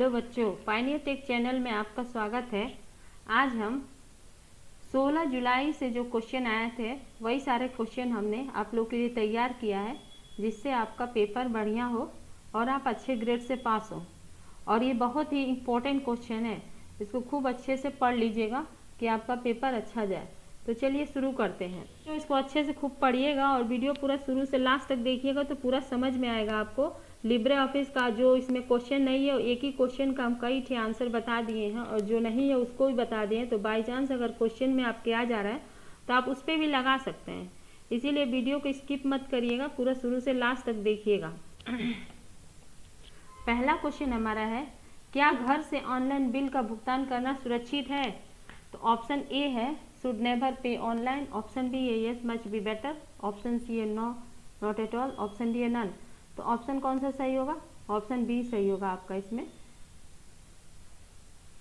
Hello बच्चों, Pioneer take channel में आपका स्वागत है। आज हम 16 जुलाई से जो क्वेश्चन आए थे वही सारे क्वेश्चन हमने आप लोग के लिए तैयार किया है, जिससे आपका पेपर बढ़िया हो और आप अच्छे ग्रेड से पास हो। और ये बहुत ही इम्पोर्टेंट क्वेश्चन है, इसको खूब अच्छे से पढ़ लीजिएगा कि आपका पेपर अच्छा जाए। तो चलिए शुरू करते हैं। तो इसको अच्छे से खूब पढ़िएगा और वीडियो पूरा शुरू से लास्ट तक देखिएगा तो पूरा समझ में आएगा आपको। लिब्रे ऑफिस का जो इसमें क्वेश्चन नहीं है, एक ही क्वेश्चन का हम कई ठे आंसर बता दिए हैं और जो नहीं है उसको भी बता दिए हैं। तो बाई चांस अगर क्वेश्चन में आपके आ जा रहा है तो आप उस पर भी लगा सकते हैं, इसीलिए वीडियो को स्किप मत करिएगा, पूरा शुरू से लास्ट तक देखिएगा। पहला क्वेश्चन हमारा है, क्या घर से ऑनलाइन बिल का भुगतान करना सुरक्षित है? तो ऑप्शन ए है should never pay online, option B है yes much be better, option C है no not at all, option D है नन। तो ऑप्शन कौन सा सही होगा? ऑप्शन बी सही होगा आपका। इसमें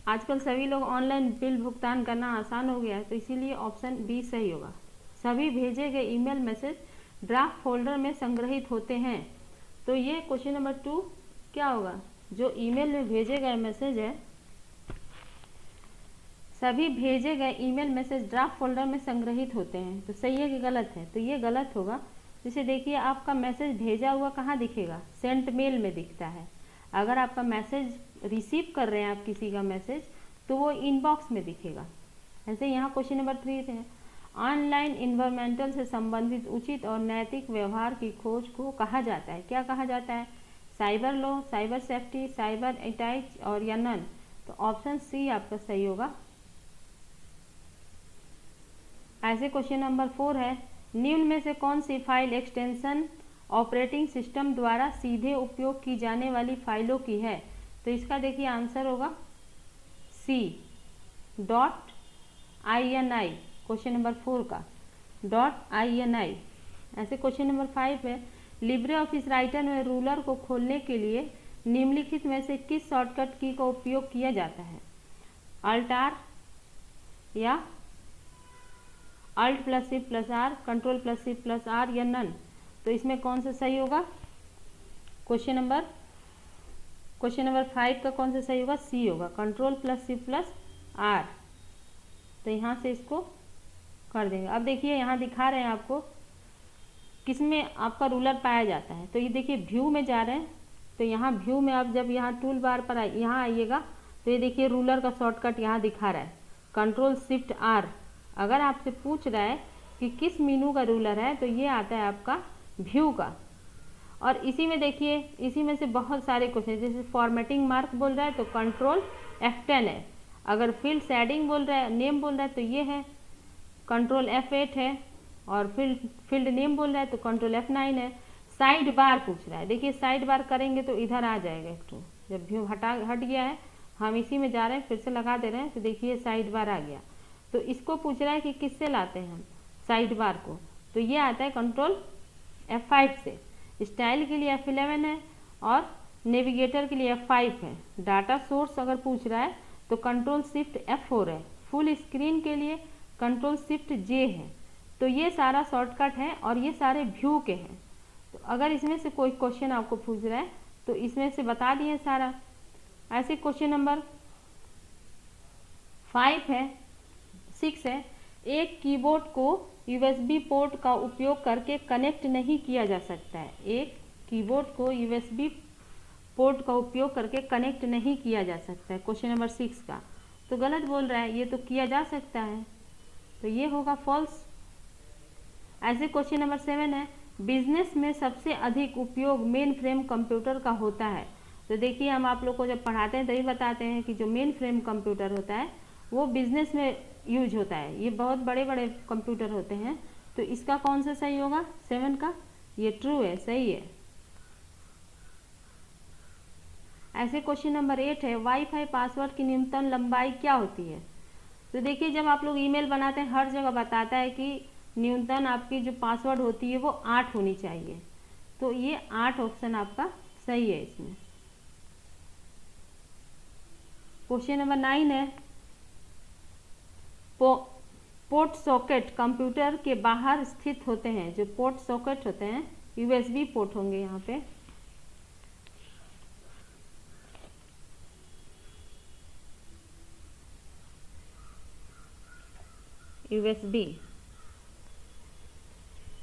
आजकल सभी लोग ऑनलाइन बिल भुगतान करना आसान हो गया है, तो इसीलिए ऑप्शन बी सही होगा। सभी भेजे गए ईमेल मैसेज ड्राफ्ट फोल्डर में संग्रहित होते हैं। तो ये क्वेश्चन नंबर 2 क्या होगा? जो ईमेल में भेजे गए मैसेज है, सभी भेजे गए ईमेल मैसेज ड्राफ्ट फोल्डर में संग्रहित होते हैं। तो सही है कि गलत है? तो ये गलत होगा। जैसे देखिए, आपका मैसेज भेजा हुआ कहाँ दिखेगा? सेंट मेल में दिखता है। अगर आपका मैसेज रिसीव कर रहे हैं आप किसी का मैसेज, तो वो इनबॉक्स में दिखेगा। ऐसे यहाँ क्वेश्चन नंबर 3 है, ऑनलाइन इन्वायरमेंटल से संबंधित उचित और नैतिक व्यवहार की खोज को कहा जाता है। क्या कहा जाता है? Cyber law, cyber safety, cyber attack और या नन। तो ऑप्शन सी आपका सही होगा। ऐसे क्वेश्चन नंबर 4 है, निम्न में से कौन सी फाइल एक्सटेंशन ऑपरेटिंग सिस्टम द्वारा सीधे उपयोग की जाने वाली फाइलों की है? तो इसका देखिए आंसर होगा सी .ini। क्वेश्चन नंबर 4 का .ini। ऐसे क्वेश्चन नंबर 5 है, लिब्रे ऑफिस राइटर में रूलर को खोलने के लिए निम्नलिखित में से किस शॉर्टकट की का उपयोग किया जाता है? अल्टार या Alt+Shift+R, Ctrl+Shift+R या नन। तो इसमें कौन सा सही होगा? क्वेश्चन नंबर 5 का कौन सा सही होगा? सी होगा, Ctrl+Shift+R। तो यहाँ से इसको कर देंगे। अब देखिए यहाँ दिखा रहे हैं आपको किसमें आपका रूलर पाया जाता है। तो ये देखिए व्यू में जा रहे हैं, तो यहाँ व्यू में आप जब यहाँ टूल बार पर यहाँ आइएगा तो ये देखिए रूलर का शॉर्टकट यहाँ दिखा रहा है Ctrl+Shift+R। अगर आपसे पूछ रहा है कि किस मीनू का रूलर है, तो ये आता है आपका व्यू का। और इसी में देखिए, इसी में से बहुत सारे क्वेश्चन, जैसे फॉर्मेटिंग मार्क बोल रहा है तो Ctrl+F10 है। अगर फील्ड शेडिंग बोल रहा है, नेम बोल रहा है तो ये है Ctrl+F8 है। और फील्ड नेम बोल रहा है तो Ctrl+F9 है। साइड बार पूछ रहा है, देखिए साइड बार करेंगे तो इधर आ जाएगा एक तो, जब व्यू हट गया है, हम इसी में जा रहे हैं, फिर से लगा दे रहे हैं तो देखिए साइड बार आ गया। तो इसको पूछ रहा है कि किससे लाते हैं हम साइड बार को, तो ये आता है Ctrl+F5 से। स्टाइल के लिए F11 है और नेविगेटर के लिए F5 है। डाटा सोर्स अगर पूछ रहा है तो Ctrl+Shift+F4 है। फुल स्क्रीन के लिए Ctrl+Shift+J है। तो ये सारा शॉर्टकट है और ये सारे व्यू के हैं। तो अगर इसमें से कोई क्वेश्चन आपको पूछ रहा है तो इसमें से बता दिए सारा। ऐसे क्वेश्चन नंबर 6 है, एक कीबोर्ड को USB पोर्ट का उपयोग करके कनेक्ट नहीं किया जा सकता है। एक कीबोर्ड को USB पोर्ट का उपयोग करके कनेक्ट नहीं किया जा सकता है, क्वेश्चन नंबर 6 का। तो गलत बोल रहा है, ये तो किया जा सकता है, तो ये होगा फॉल्स। ऐसे क्वेश्चन नंबर 7 है, बिजनेस में सबसे अधिक उपयोग मेन फ्रेम कंप्यूटर का होता है। तो देखिए, हम आप लोग को जब पढ़ाते हैं तभी बताते हैं कि जो मेन फ्रेम कंप्यूटर होता है वो बिजनेस में यूज होता है। ये बहुत बड़े बड़े कंप्यूटर होते हैं। तो इसका कौन सा सही होगा? 7 का, ये ट्रू है, सही है। ऐसे क्वेश्चन नंबर 8 है, वाईफाई पासवर्ड की न्यूनतम लंबाई क्या होती है? तो देखिए, जब आप लोग ईमेल बनाते हैं हर जगह बताता है कि न्यूनतम आपकी जो पासवर्ड होती है वो 8 होनी चाहिए। तो ये 8 ऑप्शन आपका सही है इसमें। क्वेश्चन नंबर 9 है, पोर्ट सॉकेट कंप्यूटर के बाहर स्थित होते हैं। जो पोर्ट सॉकेट होते हैं USB पोर्ट होंगे यहाँ पे।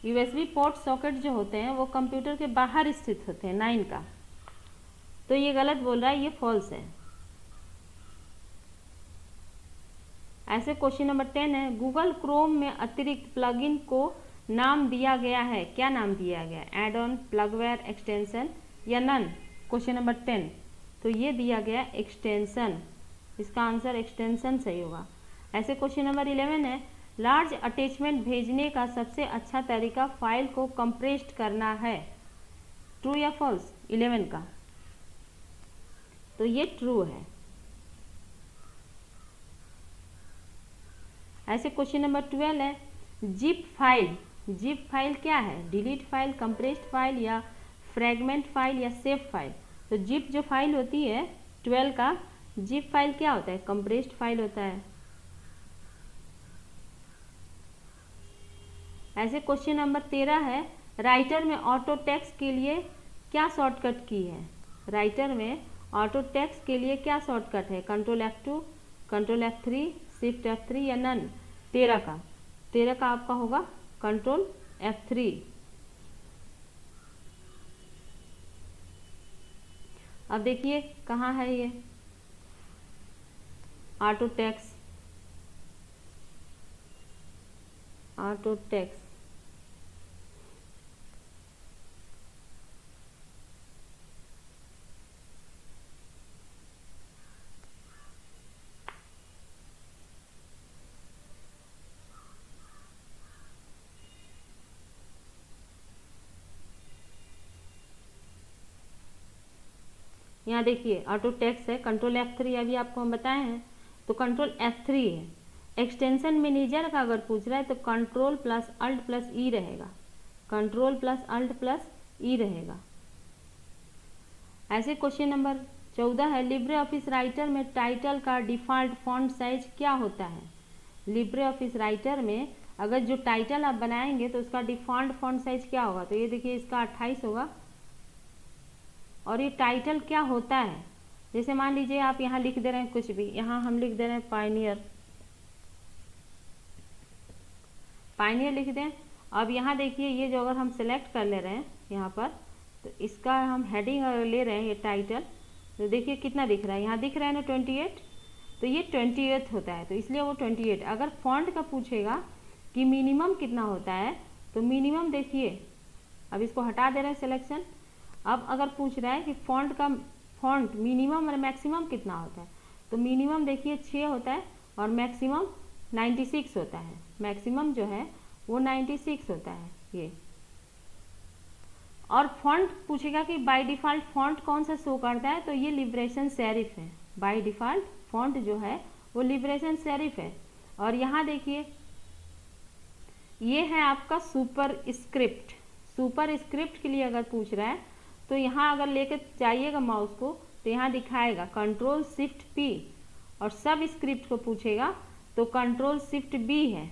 यूएसबी पोर्ट सॉकेट जो होते हैं वो कंप्यूटर के बाहर स्थित होते हैं 9 का, तो ये गलत बोल रहा है, ये फॉल्स है। ऐसे क्वेश्चन नंबर 10 है, गूगल क्रोम में अतिरिक्त प्लगइन को नाम दिया गया है, क्या नाम दिया गया? एड ऑन, प्लगवेयर, एक्सटेंशन या नन? क्वेश्चन नंबर 10, तो ये दिया गया एक्सटेंशन, इसका आंसर एक्सटेंशन सही होगा। ऐसे क्वेश्चन नंबर 11 है, लार्ज अटैचमेंट भेजने का सबसे अच्छा तरीका फाइल को कंप्रेस्ड करना है, ट्रू या फॉल्स? 11 का, तो ये ट्रू है। ऐसे क्वेश्चन नंबर 12 है, जिप फाइल क्या है? डिलीट फाइल, कंप्रेस्ड फाइल या फ्रेगमेंट फाइल या सेव फाइल? तो जिप जो फाइल होती है 12 का, जिप फाइल क्या होता है? कंप्रेस्ड फाइल होता है। ऐसे क्वेश्चन नंबर 13 है, राइटर में ऑटो टेक्स्ट के लिए क्या शॉर्टकट की है? राइटर में ऑटो टेक्स्ट के लिए क्या शॉर्टकट है? Control F2, control F3, shift F3 या नन? 13 का आपका होगा कंट्रोल F3। अब देखिए कहाँ है ये ऑटो टेक्स्ट, यहाँ देखिए ऑटो टेक्स्ट है, कंट्रोल F3 अभी आपको हम बताए हैं, तो कंट्रोल F3 है। एक्सटेंशन मैनेजर का अगर पूछ रहा है तो कंट्रोल प्लस अल्ट प्लस ई रहेगा, कंट्रोल प्लस अल्ट प्लस ई रहेगा। ऐसे क्वेश्चन नंबर 14 है, लिब्रे ऑफिस राइटर में टाइटल का डिफ़ॉल्ट फॉन्ट साइज क्या होता है? लिब्रे ऑफिस राइटर में अगर जो टाइटल आप बनाएंगे तो उसका डिफ़ॉल्ट फॉन्ट साइज क्या होगा? तो ये देखिए इसका 28 होगा। और ये टाइटल क्या होता है? जैसे मान लीजिए आप यहाँ लिख दे रहे हैं कुछ भी, यहाँ हम लिख दे रहे हैं पायनियर लिख दें। अब यहाँ देखिए ये जो अगर हम सेलेक्ट कर ले रहे हैं यहाँ पर, तो इसका हम हेडिंग अगर ले रहे हैं ये टाइटल, तो देखिए कितना दिख रहा है, यहाँ दिख रहा है ना 28, तो ये 28 होता है, तो इसलिए वो 28। अगर फॉन्ट का पूछेगा कि मिनिमम कितना होता है, तो मिनिमम देखिए, अब इसको हटा दे रहे हैं सिलेक्शन। अब अगर पूछ रहा है कि फॉन्ट मिनिमम और मैक्सिमम कितना होता है, तो मिनिमम देखिए 6 होता है और मैक्सिमम 96 होता है। मैक्सिमम जो है वो 96 होता है ये। और फॉन्ट पूछेगा कि बाय डिफ़ॉल्ट फॉन्ट कौन सा शो करता है, तो ये लिबरेशन सेरिफ है। बाय डिफ़ॉल्ट फॉन्ट जो है वो लिबरेशन सेरिफ है। और यहाँ देखिए ये है आपका सुपर स्क्रिप्ट के लिए अगर पूछ रहा है तो यहाँ अगर लेके जाइएगा माउस को तो यहाँ दिखाएगा कंट्रोल शिफ्ट P, और सब स्क्रिप्ट को पूछेगा तो कंट्रोल शिफ्ट B है,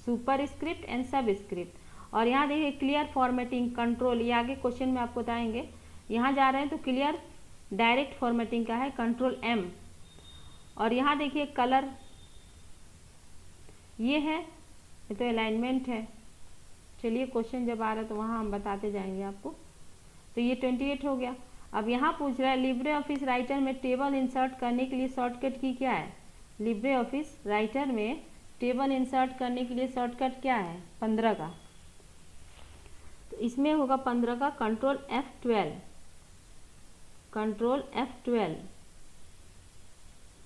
सुपर स्क्रिप्ट एंड सब स्क्रिप्ट। और यहाँ देखिए क्लियर फॉर्मेटिंग कंट्रोल, ये आगे क्वेश्चन में आपको बताएंगे। यहाँ जा रहे हैं तो क्लियर डायरेक्ट फॉर्मेटिंग का है कंट्रोल M। और यहाँ देखिए कलर ये है, ये तो अलाइनमेंट है। चलिए क्वेश्चन जब आ रहा है तो वहाँ हम बताते जाएंगे आपको। तो ये 28 हो गया। अब यहाँ पूछ रहा है लिब्रे ऑफिस राइटर में टेबल इंसर्ट करने के लिए शॉर्टकट की क्या है? लिब्रे ऑफिस राइटर में टेबल इंसर्ट करने के लिए शॉर्टकट क्या है? 15 का, तो इसमें होगा 15 का कंट्रोल F12।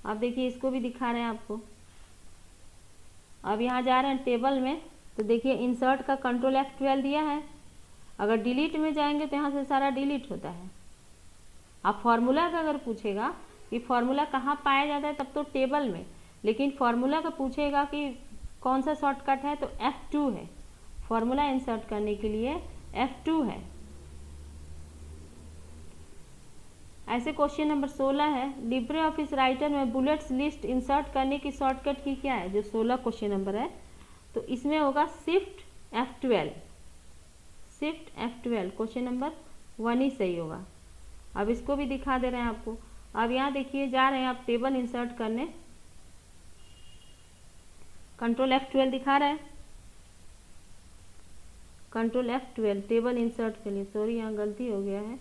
अब देखिए इसको भी दिखा रहे हैं आपको। अब यहाँ जा रहे हैं टेबल में, तो देखिए इंसर्ट का कंट्रोल F12 दिया है। अगर डिलीट में जाएंगे तो यहाँ से सारा डिलीट होता है। अब फॉर्मूला का अगर पूछेगा कि फॉर्मूला कहाँ पाया जाता है, तब तो टेबल में, लेकिन फॉर्मूला का पूछेगा कि कौन सा शॉर्टकट है, तो F2 है। फॉर्मूला इंसर्ट करने के लिए F2 है। ऐसे क्वेश्चन नंबर 16 है, लिब्रे ऑफिस राइटर में बुलेट्स लिस्ट इंसर्ट करने की शॉर्टकट की क्या है? जो 16 क्वेश्चन नंबर है, तो इसमें होगा शिफ्ट F12। क्वेश्चन नंबर 1 ही सही होगा। अब इसको भी दिखा दे रहे हैं आपको। अब यहाँ देखिए जा रहे हैं आप टेबल इंसर्ट करने, कंट्रोल F12 दिखा रहा है, कंट्रोल F12 टेबल इंसर्ट के लिए, सॉरी यहाँ गलती हो गया है,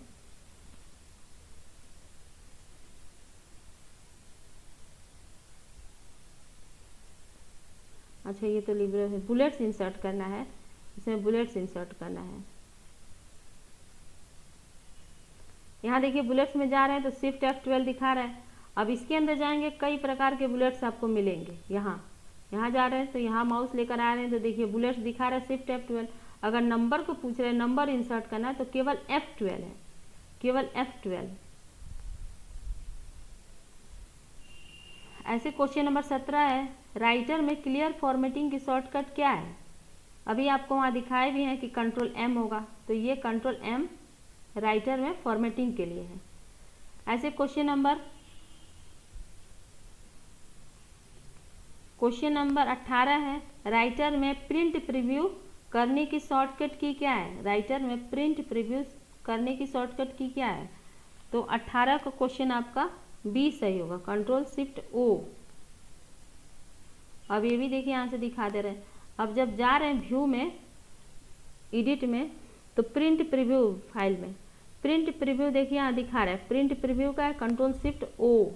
अच्छा ये तो लिब्रे है, बुलेट्स इंसर्ट करना है, इसमें बुलेट्स इंसर्ट करना है। यहाँ देखिए बुलेट्स में जा रहे हैं तो शिफ्ट F12 दिखा रहा है। अब इसके अंदर जाएंगे, कई प्रकार के बुलेट्स आपको मिलेंगे। यहाँ जा रहे हैं तो यहाँ माउस लेकर आ रहे हैं तो देखिए बुलेट्स दिखा रहा है शिफ्ट F12। अगर नंबर को पूछ रहे हैं, नंबर इंसर्ट करना है तो केवल F12 है, केवल F12। ऐसे क्वेश्चन नंबर 17 है, राइटर में क्लियर फॉर्मेटिंग की शॉर्टकट क्या है? अभी आपको वहाँ दिखाए भी हैं कि कंट्रोल M होगा, तो ये कंट्रोल M राइटर में फॉर्मेटिंग के लिए है। ऐसे क्वेश्चन नंबर 18 है, राइटर में प्रिंट प्रीव्यू करने की शॉर्टकट की क्या है? राइटर में प्रिंट प्रीव्यू करने की शॉर्टकट की क्या है? तो 18 का क्वेश्चन आपका बी सही होगा, कंट्रोल शिफ्ट O। अब ये भी देखिए यहाँ से दिखा दे रहे हैं। अब जब जा रहे हैं व्यू में, एडिट में, तो प्रिंट प्रीव्यू फाइल में प्रिंट प्रीव्यू देखिए यहाँ दिखा रहा है, प्रिंट प्रीव्यू का है कंट्रोल शिफ्ट O।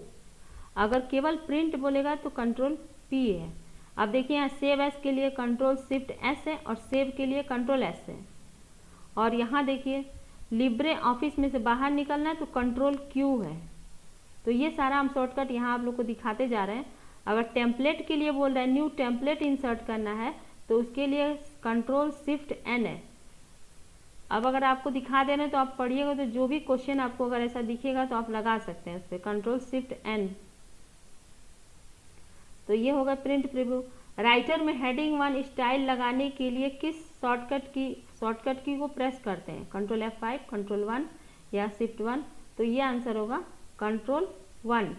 अगर केवल प्रिंट बोलेगा तो कंट्रोल P है। अब देखिए यहाँ सेव एस के लिए कंट्रोल शिफ्ट S है और सेव के लिए कंट्रोल S है। और यहाँ देखिए लिब्रे ऑफिस में से बाहर निकलना है तो कंट्रोल Q है। तो ये सारा हम शॉर्टकट यहाँ आप लोग को दिखाते जा रहे हैं। अगर टेम्पलेट के लिए बोल रहे हैं, न्यू टेम्पलेट इंसर्ट करना है तो उसके लिए कंट्रोल शिफ्ट N है। अब अगर आपको दिखा दे रहे हैं तो आप पढ़िएगा, तो जो भी क्वेश्चन आपको अगर ऐसा दिखेगा तो आप लगा सकते हैं उस पर कंट्रोल शिफ्ट N। तो ये होगा प्रिंट प्रीव्यू। राइटर में हेडिंग 1 स्टाइल लगाने के लिए किस शॉर्टकट की को प्रेस करते हैं? कंट्रोल F5, कंट्रोल 1 या शिफ्ट 1? तो ये आंसर होगा कंट्रोल 1।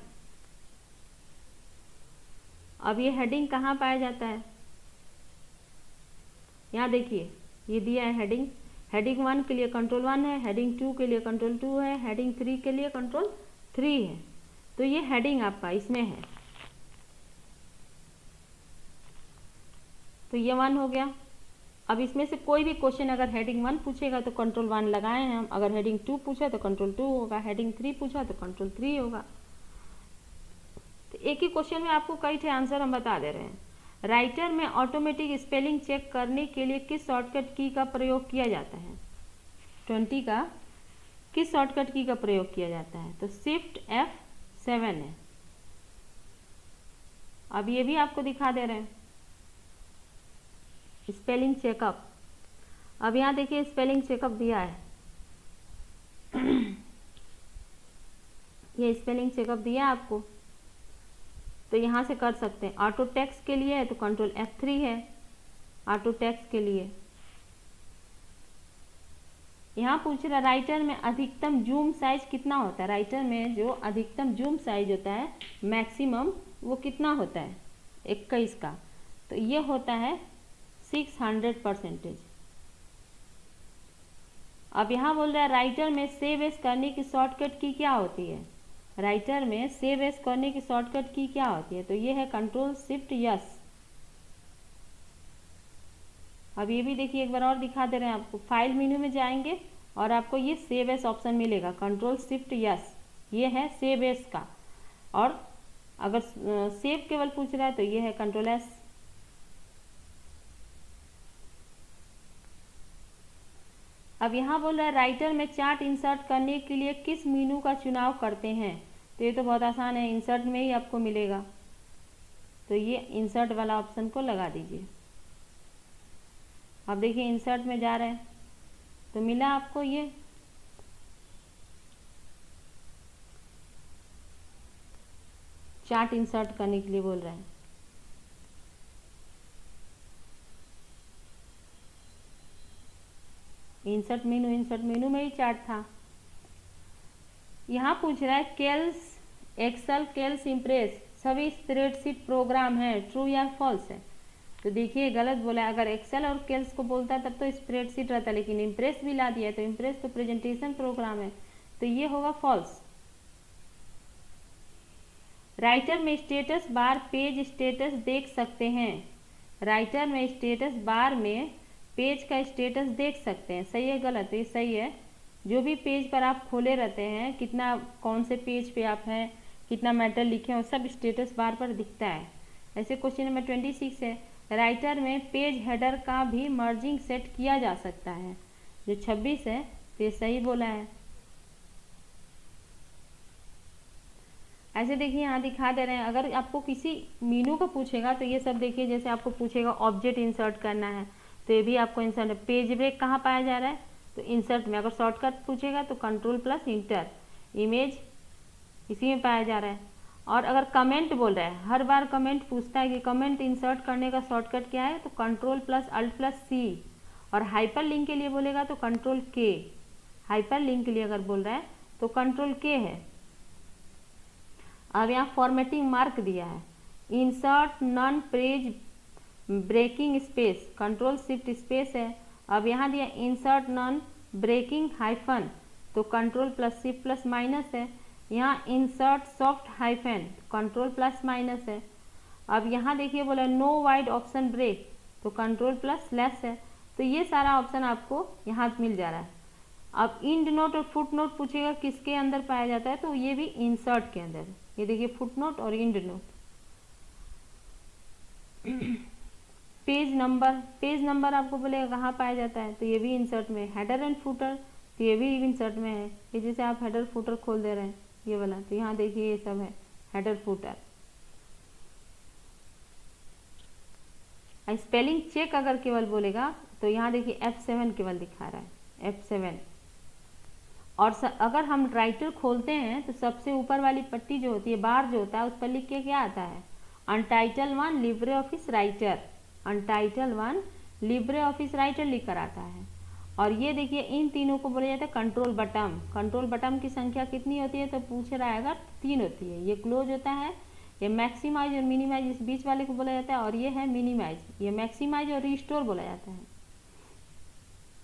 अब ये हेडिंग कहाँ पाया जाता है? यहाँ देखिए ये दिया है हेडिंग। हेडिंग 1 के लिए कंट्रोल 1 है, हेडिंग 2 के लिए कंट्रोल 2 है, हेडिंग 3 के लिए कंट्रोल 3 है। तो ये हेडिंग आपका इसमें है, तो ये 1 हो गया। अब इसमें से कोई भी क्वेश्चन अगर हेडिंग 1 पूछेगा तो कंट्रोल 1 लगाए हैं हम, अगर हेडिंग 2 पूछा तो कंट्रोल 2 होगा, हेडिंग 3 पूछा तो कंट्रोल 3 होगा। तो एक ही क्वेश्चन में आपको कई ठे आंसर हम बता दे रहे हैं। राइटर में ऑटोमेटिक स्पेलिंग चेक करने के लिए किस शॉर्टकट की का प्रयोग किया जाता है? 20 का किस शॉर्टकट की का प्रयोग किया जाता है? तो शिफ्ट F7 है। अब ये भी आपको दिखा दे रहे हैं स्पेलिंग चेकअप। अब यहाँ देखिए स्पेलिंग चेकअप दिया है ये स्पेलिंग चेकअप दिया है आपको, तो यहाँ से कर सकते हैं। ऑटो टेक्स्ट के लिए है तो कंट्रोल F3 है ऑटो टेक्स्ट के लिए। यहाँ पूछ रहा राइटर में अधिकतम जूम साइज कितना होता है? राइटर में जो अधिकतम जूम साइज होता है मैक्सिमम, वो कितना होता है? 21 का। तो ये होता है 600%। अब यहाँ बोल रहा है राइटर में सेव एज करने की शॉर्टकट की क्या होती है? राइटर में सेव एज करने की शॉर्टकट की क्या होती है? तो ये है कंट्रोल शिफ्ट S। अब ये भी देखिए एक बार और दिखा दे रहे हैं आपको। फाइल मेन्यू में जाएंगे और आपको ये सेव एज ऑप्शन मिलेगा, कंट्रोल शिफ्ट S। ये है सेव एज का। और अगर सेव केवल पूछ रहा है तो ये है कंट्रोल S। अब यहाँ बोल रहा है राइटर में चार्ट इंसर्ट करने के लिए किस मेनू का चुनाव करते हैं? तो ये तो बहुत आसान है, इंसर्ट में ही आपको मिलेगा। तो ये इंसर्ट वाला ऑप्शन को लगा दीजिए। अब देखिए इंसर्ट में जा रहे हैं तो मिला आपको ये। चार्ट इंसर्ट करने के लिए बोल रहे हैं। इंसर्ट मेनू में ही चार्ट था। यहाँ पूछ रहा है केल्स एक्सेल, केल्स इम्प्रेस सभी स्प्रेडशीट प्रोग्राम है, ट्रू या फॉल्स है? तो देखिए गलत बोला है। अगर एक्सेल और केल्स को बोलता है तब तो स्प्रेडशीट रहता, लेकिन इम्प्रेस भी ला दिया है, तो इम्प्रेस तो प्रेजेंटेशन प्रोग्राम है, तो ये होगा फॉल्स। राइटर में स्टेटस बार पेज स्टेटस देख सकते हैं, राइटर में स्टेटस बार में पेज का स्टेटस देख सकते हैं। सही है गलत? ये सही है। जो भी पेज पर आप खोले रहते हैं, कितना कौन से पेज पे आप हैं, कितना मैटर लिखे हैं, सब स्टेटस बार पर दिखता है। ऐसे क्वेश्चन नंबर 26 है, राइटर में पेज हेडर का भी मर्जिंग सेट किया जा सकता है। जो 26 है तो ये सही बोला है। ऐसे देखिए यहाँ दिखा दे रहे हैं, अगर आपको किसी मीनू का पूछेगा तो ये सब देखिए, जैसे आपको पूछेगा ऑब्जेक्ट इंसर्ट करना है तो ये भी आपको इंसर्ट, पेज ब्रेक कहाँ पाया जा रहा है तो इंसर्ट में। अगर शॉर्टकट पूछेगा तो कंट्रोल प्लस इंटर, इमेज इसी में पाया जा रहा है। और अगर कमेंट बोल रहा है, हर बार कमेंट पूछता है कि कमेंट इंसर्ट करने का शॉर्टकट क्या है, तो कंट्रोल प्लस अल्ट प्लस सी। और हाइपर लिंक के लिए बोलेगा तो कंट्रोल के, हाइपर लिंक के लिए अगर बोल रहा है तो कंट्रोल के है। अब यहाँ फॉर्मेटिंग मार्क दिया है, insert non page breaking space, control shift space है। अब यहाँ दिया इंसर्ट नॉन ब्रेकिंग हाइफन, तो control plus shift plus minus है। यहाँ insert soft hyphen, control plus minus है। अब यहाँ देखिए बोला नो वाइड ऑप्शन ब्रेक, तो कंट्रोल प्लस लेस है। तो ये सारा ऑप्शन आपको यहाँ मिल जा रहा है। अब इंड नोट और फुट नोट पूछेगा किसके अंदर पाया जाता है, तो ये भी इंसर्ट के अंदर। ये देखिए फुट नोट और इंड नोट। पेज नंबर आपको बोलेगा कहाँ पाया जाता है, तो ये भी इंसर्ट में। हेडर एंड फुटर, तो ये भी इंसर्ट में है। ये जैसे आप हेडर फुटर खोल दे रहे हैं ये वाला, तो यहाँ देखिए ये सब है हेडर फुटर। स्पेलिंग चेक अगर केवल बोलेगा तो यहाँ देखिए F7 केवल दिखा रहा है, F7। और अगर हम राइटर खोलते हैं तो सबसे ऊपर वाली पट्टी जो होती है, बार जो होता है, उस पर लिख के क्या आता है, अनटाइटल 1 Libre office writer, अनटाइटल 1 Libre office writer लिख कर आता है। और ये देखिए इन तीनों को बोला जाता है कंट्रोल बटन। कंट्रोल बटन की संख्या कितनी होती है, तो पूछ रहा है अगर 3 होती है। ये क्लोज होता है, ये मैक्सिमाइज और मिनिमाइज इस बीच वाले को बोला जाता है, और ये है मिनिमाइज, ये मैक्सिमाइज और रिस्टोर बोला जाता है।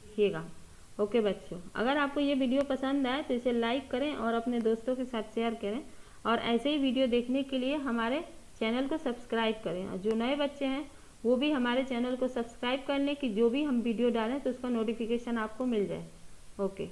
देखिएगा। ओके बच्चों, अगर आपको ये वीडियो पसंद आए तो इसे लाइक करें और अपने दोस्तों के साथ शेयर करें, और ऐसे ही वीडियो देखने के लिए हमारे चैनल को सब्सक्राइब करें। और जो नए बच्चे हैं वो भी हमारे चैनल को सब्सक्राइब कर लें कि जो भी हम वीडियो डालें तो उसका नोटिफिकेशन आपको मिल जाए। ओके।